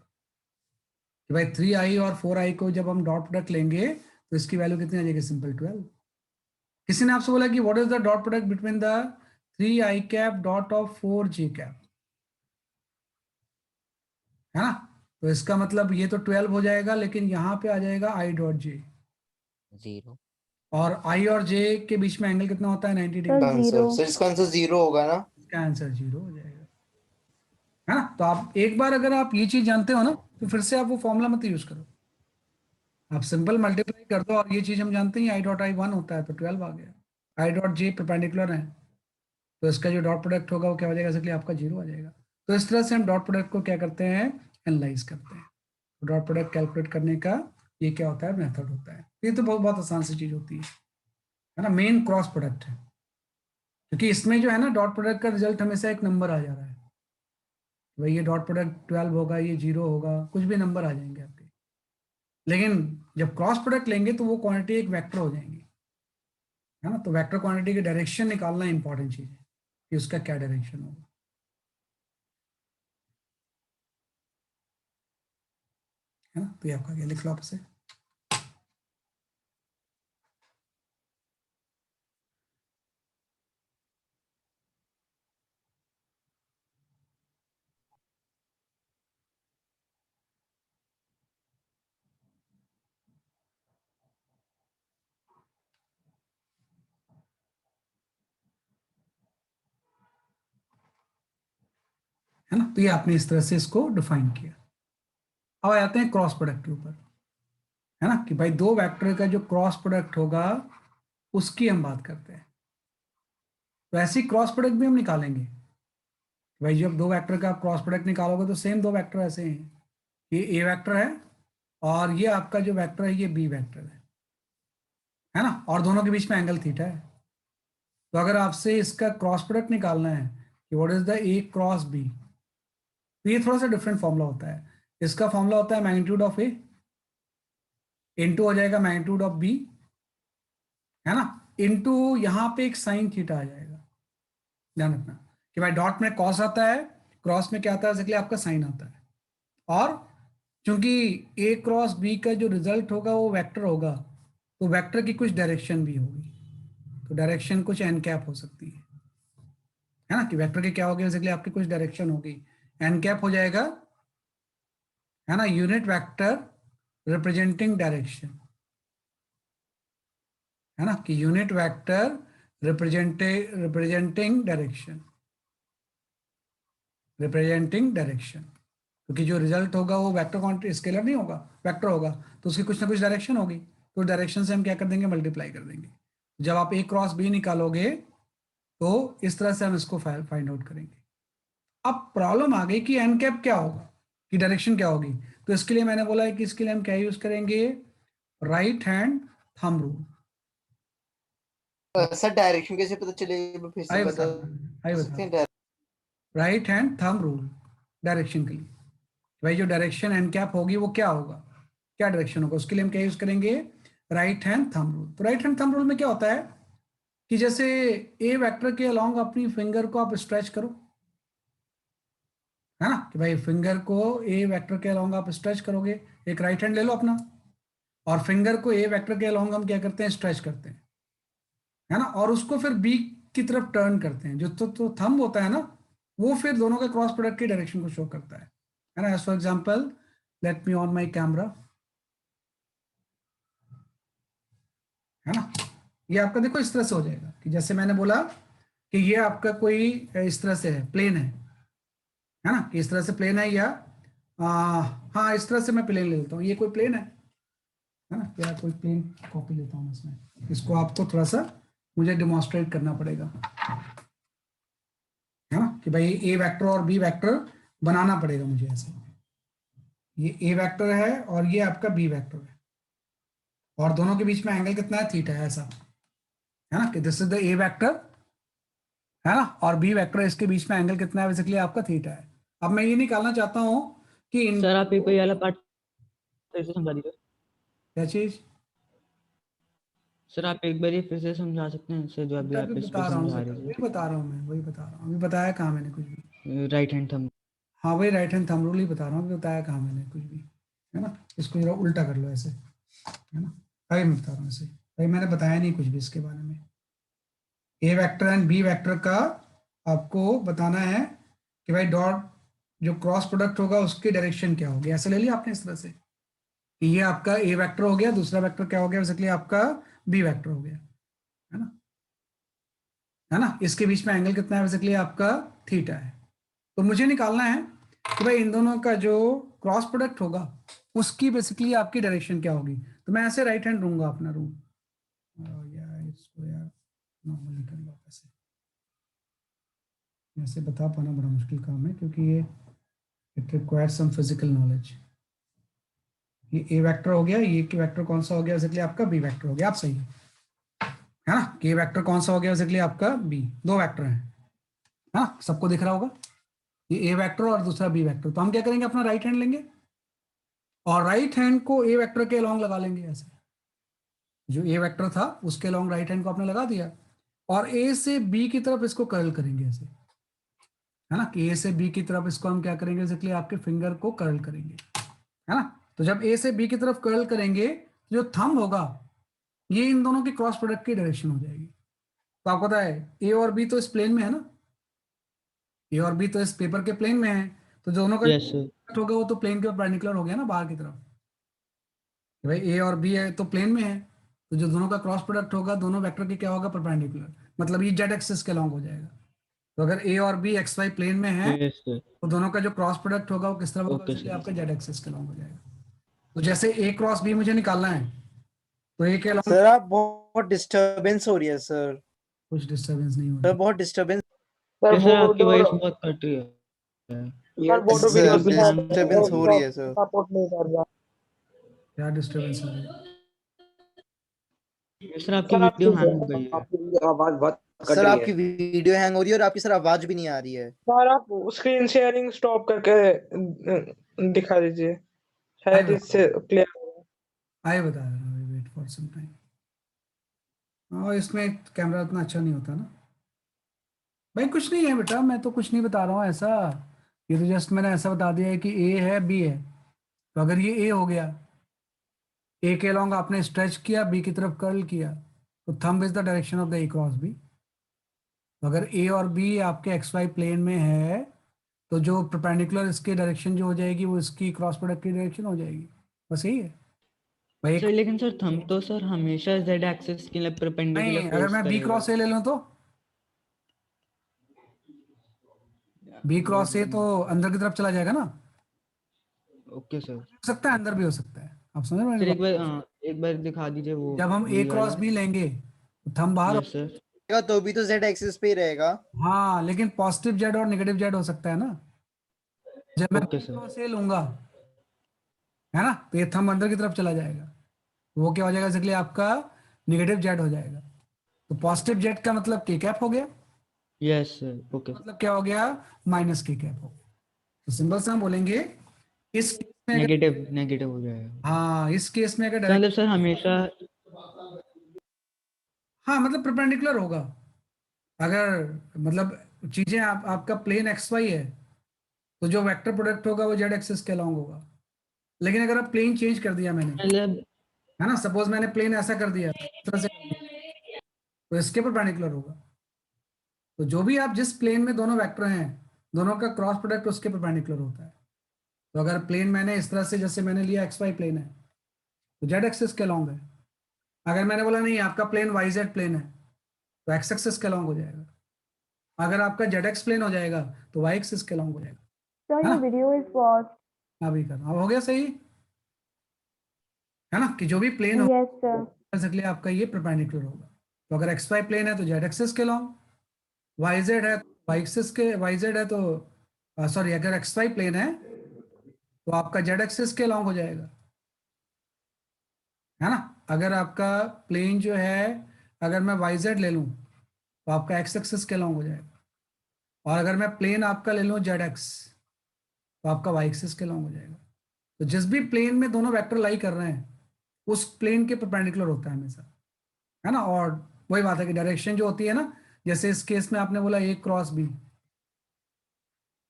कि भाई 3i और 4i को जब हम डॉट प्रोडक्ट लेंगे तो इसकी वैल्यू कितनी आ जाएगी, सिंपल 12। किसी ने आपसे बोला कि what is the dot product between the 3i cap dot of 4j cap, है ना, तो इसका मतलब ये तो 12 हो जाएगा, लेकिन यहाँ पे आ जाएगा आई डॉट जे, 0 और आई और जे के बीच में एंगल कितना होता है, 90 Sir, डिग्री। आंसर 0. सर इसका आंसर 0 होगा ना। इसका आंसर 0 हो जाएगा, है ना। तो आप एक बार अगर आप ये चीज जानते हो ना, तो फिर से आप वो फॉर्मूला मत यूज करो, आप सिंपल मल्टीप्लाई कर दो। और ये चीज हम जानते हैं आई डॉट आई 1 होता है, तो 12 आ गया। आई डॉट जे परपेंडिकुलर है, तो इसका जो डॉट प्रोडक्ट होगा वो क्या हो जाएगा, इसलिए आपका 0 आ जाएगा। तो इस तरह से हम डॉट प्रोडक्ट को क्या करते हैं, एनालाइज करते हैं। तो डॉट प्रोडक्ट कैलकुलेट करने का ये क्या होता है, मेथड होता है। ये तो बहुत बहुत आसान सी चीज होती है ना। मेन क्रॉस प्रोडक्ट है, क्योंकि इसमें जो है ना डॉट प्रोडक्ट का रिजल्ट हमेशा एक नंबर आ जा रहा है। भाई ये डॉट प्रोडक्ट 12 होगा, ये 0 होगा, कुछ भी नंबर आ जाएंगे आपके। लेकिन जब क्रॉस प्रोडक्ट लेंगे तो वो क्वांटिटी एक वेक्टर हो जाएंगी, है ना। तो वेक्टर क्वांटिटी की डायरेक्शन निकालना इंपॉर्टेंट चीज है कि उसका क्या डायरेक्शन होगा, है ना। तो ये आपका क्या, लिख लो आप इसे। है ना, तो ये आपने इस तरह से इसको डिफाइन किया। अब आ जाते हैं क्रॉस प्रोडक्ट के ऊपर, है ना, कि भाई दो वेक्टर का जो क्रॉस प्रोडक्ट होगा उसकी हम बात करते हैं। तो ऐसी क्रॉस प्रोडक्ट भी हम निकालेंगे। भाई जब दो वेक्टर का आप क्रॉस प्रोडक्ट निकालोगे तो सेम दो वेक्टर ऐसे हैं, ये ए वेक्टर है और ये आपका जो वेक्टर है ये बी वेक्टर है ना, और दोनों के बीच में एंगल थीटा है। तो अगर आपसे इसका क्रॉस प्रोडक्ट निकालना है कि what is the A cross B, तो ये थोड़ा सा डिफरेंट फॉर्मूला होता है। इसका फॉर्मूला होता है मैग्नीट्यूड ऑफ ए इनटू हो जाएगा मैग्नीट्यूड ऑफ बी, है ना, इनटू यहाँ पे एक साइन थीटा आ जाएगा। ध्यान रखना कि भाई डॉट में कॉस आता है, क्रॉस में क्या आता है, इसलिए आपका साइन आता है। और चूंकि ए क्रॉस बी का जो रिजल्ट होगा वो वेक्टर होगा, तो वेक्टर की कुछ डायरेक्शन भी होगी। तो डायरेक्शन कुछ एन कैप हो सकती है ना, कि वेक्टर की क्या होगी, बेसिकली आपकी कुछ डायरेक्शन होगी, एन कैप हो जाएगा, है ना, यूनिट वेक्टर रिप्रेजेंटिंग डायरेक्शन, है ना, कि यूनिट वेक्टर रिप्रेजेंटिंग डायरेक्शन, क्योंकि जो रिजल्ट होगा वो वेक्टर क्वांटिटी स्केलर नहीं होगा, वेक्टर होगा, तो उसकी कुछ ना कुछ डायरेक्शन होगी, तो डायरेक्शन से हम क्या कर देंगे, मल्टीप्लाई कर देंगे। जब आप ए क्रॉस बी निकालोगे तो इस तरह से हम इसको फाइंड आउट करेंगे। अब प्रॉब्लम आ गई कि एन कैप क्या होगा, कि डायरेक्शन क्या होगी। तो इसके लिए मैंने बोला है कि इसके लिए हम क्या यूज करेंगे, right hand thumb rule. Sir direction कैसे पता चलेगी, फिर से बता सकते हैं? Right hand thumb rule direction के लिए, भाई जो डायरेक्शन एन कैप होगी वो क्या होगा, क्या डायरेक्शन होगा, उसके लिए हम क्या यूज करेंगे, राइट हैंड थंब रूल। तो राइट हैंड थंब रूल में क्या होता है कि जैसे ए वेक्टर के अलोंग अपनी फिंगर को आप स्ट्रेच करो, है ना, कि भाई फिंगर को ए वेक्टर के अलोंग आप स्ट्रेच करोगे, एक राइट हैंड ले लो अपना, और फिंगर को ए वेक्टर के अलोंग हम क्या करते हैं, स्ट्रेच करते हैं, है ना, और उसको फिर बी की तरफ टर्न करते हैं। जो तो थंब होता है ना, वो फिर दोनों के क्रॉस प्रोडक्ट की डायरेक्शन को शो करता है ना। As for example let me on my camera, है ना, ये आपका देखो इस तरह से हो जाएगा कि जैसे मैंने बोला कि ये आपका कोई इस तरह से है, प्लेन है ना, कि इस तरह से प्लेन है, या हाँ इस तरह से मैं प्लेन ले लेता हूँ, ये कोई प्लेन है ना, या कोई प्लेन कॉपी लेता हूँ इसमें, इसको आपको थोड़ा सा मुझे डिमॉन्स्ट्रेट करना पड़ेगा, है ना, कि भाई ए वेक्टर और बी वेक्टर बनाना पड़ेगा मुझे ऐसे। ये ए वेक्टर है और ये आपका बी वेक्टर है, और दोनों के बीच में एंगल कितना है, थीटा है, ऐसा, है ना, कि this is the A vector, है ना, और बी वेक्टर, इसके बीच में एंगल कितना है, बेसिकली आपका थीटा है। अब मैं ये निकालना चाहता हूँ कि सर आप एक बार वाला पार्ट फिर से समझा दीजिए। क्या चीज, सर आप एक बार फिर से समझा सकते हैं सर, जो अभी आप इस पे समझा रहे वही बता रहा हूँ मैं, वही बता रहा हूँ, अभी बताया कहाँ मैंने कुछ भी। थे, राइट हैंड थंब। हाँ वही राइट हैंड थंब रूल ही बता रहा हूँ, अभी बताया कहाँ मैंने कुछ भी, है ना, इसको जरा उल्टा कर लो ऐसे, है ना, अभी मैं बता रहा हूँ ऐसे, भाई मैंने बताया नहीं कुछ भी इसके बारे में। ए वेक्टर एंड बी वेक्टर का आपको बताना है कि भाई डॉट जो क्रॉस प्रोडक्ट होगा उसकी डायरेक्शन क्या होगी, ऐसे ले लिया आपने इस तरह से कि ये आपका ए वेक्टर हो गया, दूसरा वेक्टर क्या हो गया, बेसिकली आपका बी वेक्टर हो गया, है ना, इसके बीच में एंगल कितना है, बेसिकली आपका थीटा है। तो मुझे निकालना है कि भाई इन दोनों का जो क्रॉस प्रोडक्ट होगा उसकी बेसिकली आपकी डायरेक्शन क्या होगी। तो मैं ऐसे राइट हैंड लूंगा अपना रूम, यार इसको यार नॉर्मली कर लो, ऐसे बता पाना बड़ा मुश्किल काम है, क्योंकि ये it requires some physical knowledge. ये ए वेक्टर हो गया, ये के वेक्टर कौन सा हो गया, बेसिकली आपका बी वेक्टर हो गया, आप सही है ना, के वेक्टर कौन सा हो गया, बेसिकली आपका बी, दो वेक्टर हैं, हाँ सबको दिख रहा होगा, ये ए वेक्टर और दूसरा बी वेक्टर। तो हम क्या करेंगे, अपना राइट हैंड लेंगे और राइट हैंड को ए वेक्टर के अलोंग लगा लेंगे, ऐसे जो ए वेक्टर था उसके अलोंग राइट हैंड को आपने लगा दिया, और ए से बी की तरफ इसको कर्ल करेंगे ऐसे, है ना, कि ए से बी की तरफ इसको हम क्या करेंगे, बेसिकली आपके फिंगर को कर्ल करेंगे, है ना। तो जब ए से बी की तरफ कर्ल करेंगे, जो थंब होगा ये इन दोनों की क्रॉस प्रोडक्ट की डायरेक्शन हो जाएगी। तो आपको पता है ए और बी तो इस प्लेन में है ना, ए और बी तो इस पेपर के प्लेन में है, तो दोनों का यस सर। होगा वो तो प्लेन के परपेंडिकुलर हो गया ना, बाहर की तरफ, कि भाई ए और बी है तो प्लेन में है, तो जो दोनों का क्रॉस प्रोडक्ट होगा दोनों वेक्टर के क्या होगा, परपेंडिकुलर, मतलब ये जेड एक्सिस के लॉन्ग हो जाएगा। तो अगर ए और बी एक्स वाई प्लेन में है यस सर। तो दोनों का जो क्रॉस प्रोडक्ट होगा वो किस तरह होगा, ओके इसलिए सर। आपका जेड एक्सिस के लॉन्ग हो जाएगा। तो जैसे ए क्रॉस बी मुझे निकालना है, तो ए के लॉन्ग सर आप बहुत डिस्टरबेंस हो रही है सर, कुछ डिस्टर्बेंस नहीं हो सर रही, बहुत डिस्टर्बेंस, यस सर आपकी वॉइस बहुत कट रही है। सर डिस्टर्बेंस हो रही है सर। क्या डिस्टर्बेंस हो रही है, यस सर आपकी वीडियो हैंग हो गई है। आपकी आवाज बहुत कट सर रही आपकी है। वीडियो हैंग हो रही है और आपकी सर आवाज भी नहीं आ रही है। सर आप स्क्रीन शेयरिंग स्टॉप करके दिखा दीजिए, शायद इससे क्लियर होगा। आए बता रहा हूँ, वेट फॉर सम टाइम। हाँ, इसमें कैमरा उतना अच्छा नहीं होता ना भाई। कुछ नहीं है बेटा, मैं तो कुछ नहीं बता रहा हूँ ऐसा। ये तो जस्ट मैंने ऐसा बता दिया है कि ए है बी है। तो अगर ये ए हो गया, ए के लॉन्ग आपने स्ट्रेच किया, बी की तरफ कर्ल किया, तो thumb is the direction of the A cross B. तो अगर ए और बी आपके एक्स वाई प्लेन में है, तो जो परपेंडिकुलर इसकी डायरेक्शन जो हो जाएगी वो इसकी क्रॉस प्रोडक्ट की डायरेक्शन हो जाएगी। बस यही है भाई। एक सर लेकिन सर थंब तो सर हमेशा z एक्सिस के लिए परपेंडिकुलर नहीं, अगर फेस मैं बी करेगा। क्रॉस ए ले लूँ तो बी क्रॉस ए तो अंदर की तरफ चला जाएगा ना। Okay sir. हो सकता है अंदर भी हो सकता है, आप समझ रहे हो मेरी सर बात? एक बार दिखा दीजिए वो जब हम ए बी क्रॉस वाला। बी लेंगे तो थंब बाहर यस सर। तो भी तो जेड एक्सिस पे ही रहेगा। हाँ, लेकिन पॉजिटिव जेड और नेगेटिव जेड हो सकता है ना। जब मैं okay B sir. Cross A लूंगा, है ना, तो ये थंब अंदर की तरफ चला जाएगा। वो क्या हो जाएगा, इसलिए आपका नेगेटिव जेड हो जाएगा। तो पॉजिटिव जेड का मतलब के कैप हो गया, यस सर। ओके। मतलब क्या हो गया, माइनस के कैप हो गया। तो सिंपल से हम बोलेंगे इस केस में अगर, नेगेटिव नेगेटिव हो जाएगा। हाँ इस केस में अगर तो मतलब डायरेक्ट, सर हमेशा हाँ मतलब परपेंडिकुलर होगा। अगर मतलब चीजें आपका प्लेन एक्स वाई है, तो जो वेक्टर प्रोडक्ट होगा वो जेड एक्सिस के अलॉन्ग होगा। लेकिन अगर आप प्लेन चेंज कर दिया मैंने, मतलब है ना, सपोज मैंने प्लेन ऐसा कर दिया, इस तरह से कर दिया, तो इसके परपेंडिकुलर होगा। तो जो भी आप जिस प्लेन में दोनों वेक्टर हैं, दोनों का क्रॉस प्रोडक्ट उसके परपेंडिकुलर होता है। तो अगर प्लेन मैंने इस तरह से, जैसे मैंने लिया एक्स वाई प्लेन है, तो जेड एक्सिस के अलॉन्ग है। अगर मैंने बोला नहीं आपका प्लेन वाई जेड प्लेन है, तो एक्स एक्सिस के अलॉन्ग हो जाएगा। अगर आपका जेड एक्स प्लेन हो जाएगा, तो वाई एक्सिस के अलॉन्ग हो जाएगा। Sir, है your ना, video is paused. अभी कर अब हो गया सही, है ना, कि जो भी प्लेन होगा Yes, sir. बेसिकली आपका ये परपेंडिकुलर होगा। तो अगर एक्स वाई प्लेन है तो जेड एक्सिस के लॉन्ग, वाई जेड है वाई एक्सिस के, वाई जेड है तो सॉरी, अगर एक्स वाई प्लेन है तो आपका जेड एक्सिस के लॉन्ग हो जाएगा, है ना। अगर आपका प्लेन जो है, अगर मैं वाई जेड ले लूँ तो आपका एक्स एक्सिस के लॉन्ग हो जाएगा। और अगर मैं प्लेन आपका ले लूँ जेड एक्स, तो आपका वाई एक्सिस के लॉन्ग हो जाएगा। तो जिस भी प्लेन में दोनों वेक्टर लाई कर रहे हैं, उस प्लेन के परपेंडिकुलर होता है हमेशा, है ना। और वही बात है कि डायरेक्शन जो होती है ना, जैसे इस केस में आपने बोला ए क्रॉस बी,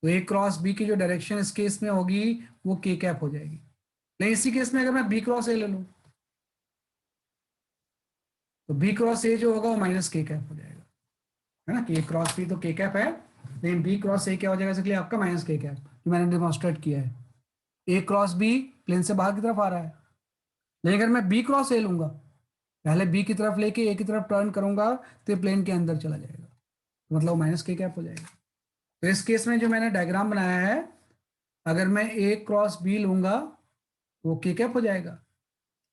तो ए क्रॉस बी की जो डायरेक्शन इस केस में होगी वो के कैप हो जाएगी। लेकिन इसी केस में अगर मैं बी क्रॉस ए ले लूँ, तो बी क्रॉस ए जो होगा वो माइनस के कैप हो जाएगा, है ना। कि ए क्रॉस बी तो के कैप है, लेकिन बी क्रॉस ए क्या हो जाएगा, इसलिए आपका माइनस के कैप, जो मैंने डिमॉन्स्ट्रेट किया है। ए क्रॉस बी प्लेन से बाहर की तरफ आ रहा है, लेकिन अगर मैं बी क्रॉस ए लूंगा, पहले बी की तरफ लेके ए की तरफ टर्न करूंगा, तो ये प्लेन के अंदर चला जाएगा, तो मतलब वो माइनस के कैप हो जाएगा। तो इस केस में जो मैंने डायग्राम बनाया है, अगर मैं ए क्रॉस बी लूंगा तो वो के कैप हो जाएगा,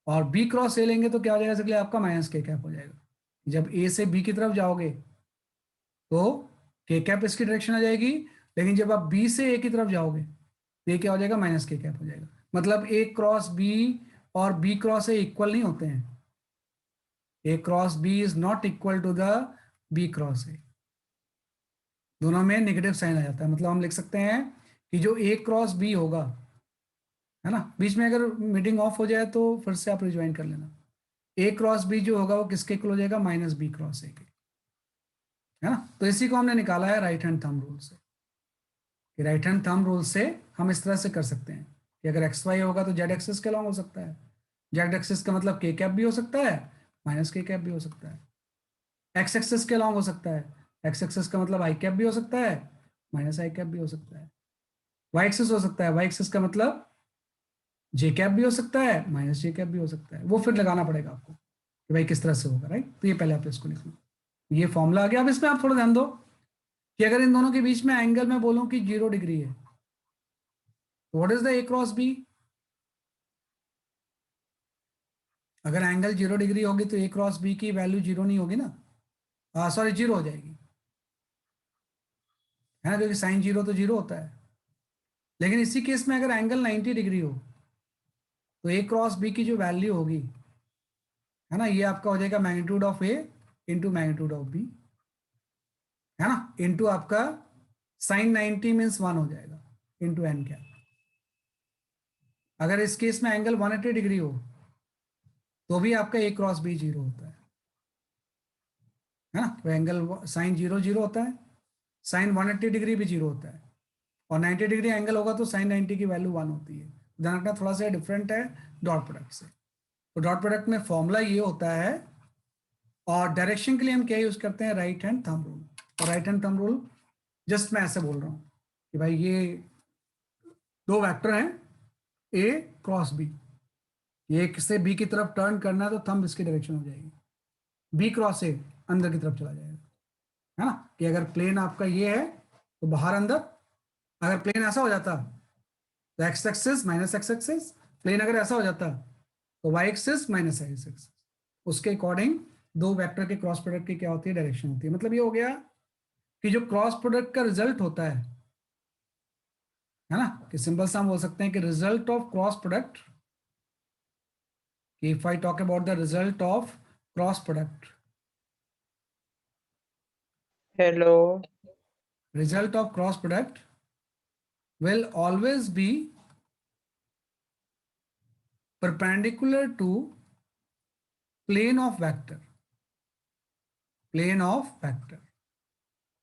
और बी क्रॉस ए लेंगे तो क्या हो जाएगा, इसलिए आपका माइनस के कैप हो जाएगा। जब ए से बी की तरफ जाओगे तो के कैप इसकी डायरेक्शन आ जाएगी, लेकिन जब आप बी से ए की तरफ जाओगे तो ये क्या हो जाएगा, माइनस के कैप हो जाएगा। मतलब ए क्रॉस बी और बी क्रॉस ए इक्वल नहीं होते हैं। A cross b is not equal to the b cross a, दोनों में नेगेटिव साइन आ जाता है। मतलब हम लिख सकते हैं कि जो ए क्रॉस बी होगा, है ना, बीच में अगर मीटिंग ऑफ हो जाए तो फिर से आप रिज्वाइन कर लेना। ए क्रॉस बी जो होगा वो किसके इक्वल हो जाएगा, माइनस बी क्रॉस ए के, है ना। तो इसी को हमने निकाला है राइट हैंड थंब रूल से। कि राइट हैंड थंब रूल से हम इस तरह से कर सकते हैं कि अगर एक्स वाई होगा तो जेड एक्सिस के अलॉन्ग हो सकता है। जेड एक्सिस का मतलब के कैप भी हो सकता है, माइनस के कैप भी हो सकता है। एक्स एक्सिस के अलॉन्ग हो सकता है, एक्स एक्सिस का मतलब आई कैप भी हो सकता है, माइनस आई कैप भी हो सकता है। वाई एक्सिस हो सकता है, वाई एक्सिस का मतलब जे कैप भी हो सकता है, माइनस जे कैप भी हो सकता है। वो फिर लगाना पड़ेगा आपको कि भाई किस तरह से होगा, राइट। तो ये पहले आप इसको लिख लो, ये फॉर्मूला आ गया। अब इसमें आप थोड़ा ध्यान दो कि अगर इन दोनों के बीच में एंगल मैं बोलूं कि 0 डिग्री है, तो what is the A cross B. अगर एंगल 0 डिग्री होगी तो ए क्रॉस बी की वैल्यू 0 नहीं होगी ना, सॉरी 0 हो जाएगी, है ना, क्योंकि साइन 0 तो 0 होता है। लेकिन इसी केस में अगर एंगल 90 डिग्री हो, तो ए क्रॉस बी की जो वैल्यू होगी, है ना, ये आपका हो जाएगा magnitude of A into magnitude of B. है ना, इंटू आपका साइन 90 मीन्स 1 हो जाएगा इंटू एन कैप। अगर इस केस में एंगल 180 डिग्री हो तो भी आपका ए क्रॉस बी 0 होता है ना, तो एंगल साइन 0 0 होता है, साइन 180 डिग्री भी 0 होता है, और 90 डिग्री एंगल होगा तो साइन 90 की वैल्यू 1 होती है। ध्यान रखना थोड़ा सा डिफरेंट है डॉट प्रोडक्ट से। तो डॉट प्रोडक्ट में फॉर्मूला ये होता है, और डायरेक्शन के लिए हम क्या यूज करते हैं, राइट हैंड थंब रूल। और right hand thumb rule just मैं ऐसे बोल रहा हूँ कि भाई ये दो वेक्टर हैं ए क्रॉस बी, ये से बी की तरफ टर्न करना है तो थंब इसकी डायरेक्शन हो जाएगी, बी क्रॉस ए अंदर की तरफ चला जाएगा, है ना, कि अगर प्लेन आपका ये है तो बाहर अंदर, अगर प्लेन ऐसा हो जाता तो X axis minus X axis, plane अगर ऐसा हो जाता तो Y axis minus X axis, उसके अकॉर्डिंग दो वेक्टर के क्रॉस प्रोडक्ट की क्या होती है, डायरेक्शन होती है। मतलब ये हो गया कि जो क्रॉस प्रोडक्ट का रिजल्ट होता है ना, कि सिंपल सा हम बोल सकते हैं कि result of cross product, if I talk about the result of cross product, hello. result of cross product will always be perpendicular to plane of vector, plane of vector,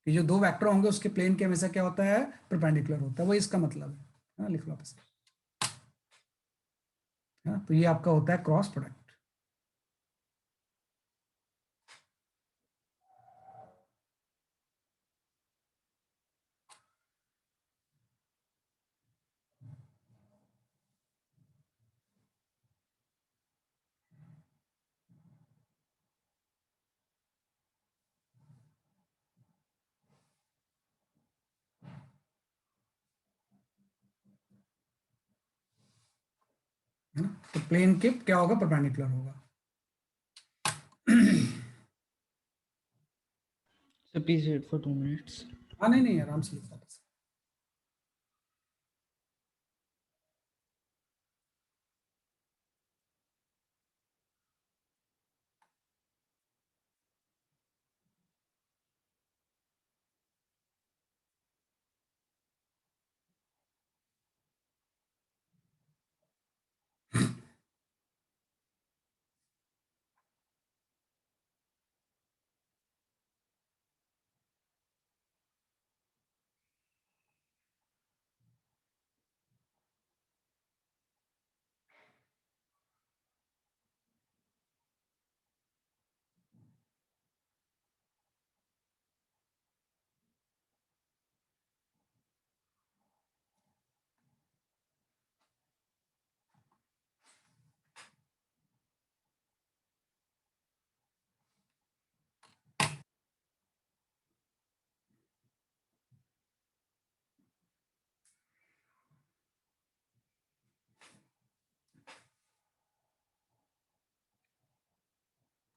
कि जो दो वेक्टर होंगे उसके प्लेन के हमेशा क्या होता है, परपेंडिकुलर होता है, वो इसका मतलब है ना, लिख लो वापस, है ना। तो ये आपका होता है क्रॉस प्रोडक्ट। है ना, तो प्लेन के क्या होगा, परपेंडिकुलर होगा। So please wait for 2 minutes. हाँ नहीं नहीं, आराम से लिख वापस।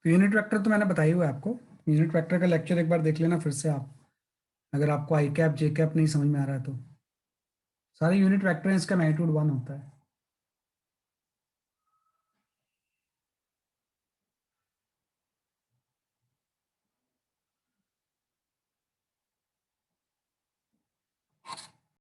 तो यूनिट वेक्टर तो मैंने बताई हुआ है आपको, यूनिट वेक्टर का लेक्चर एक बार देख लेना फिर से आप, अगर आपको आई कैप जे कैप नहीं समझ में आ रहा है तो। सारे यूनिट वेक्टर हैं, इसका मैग्नीट्यूड 1 होता है।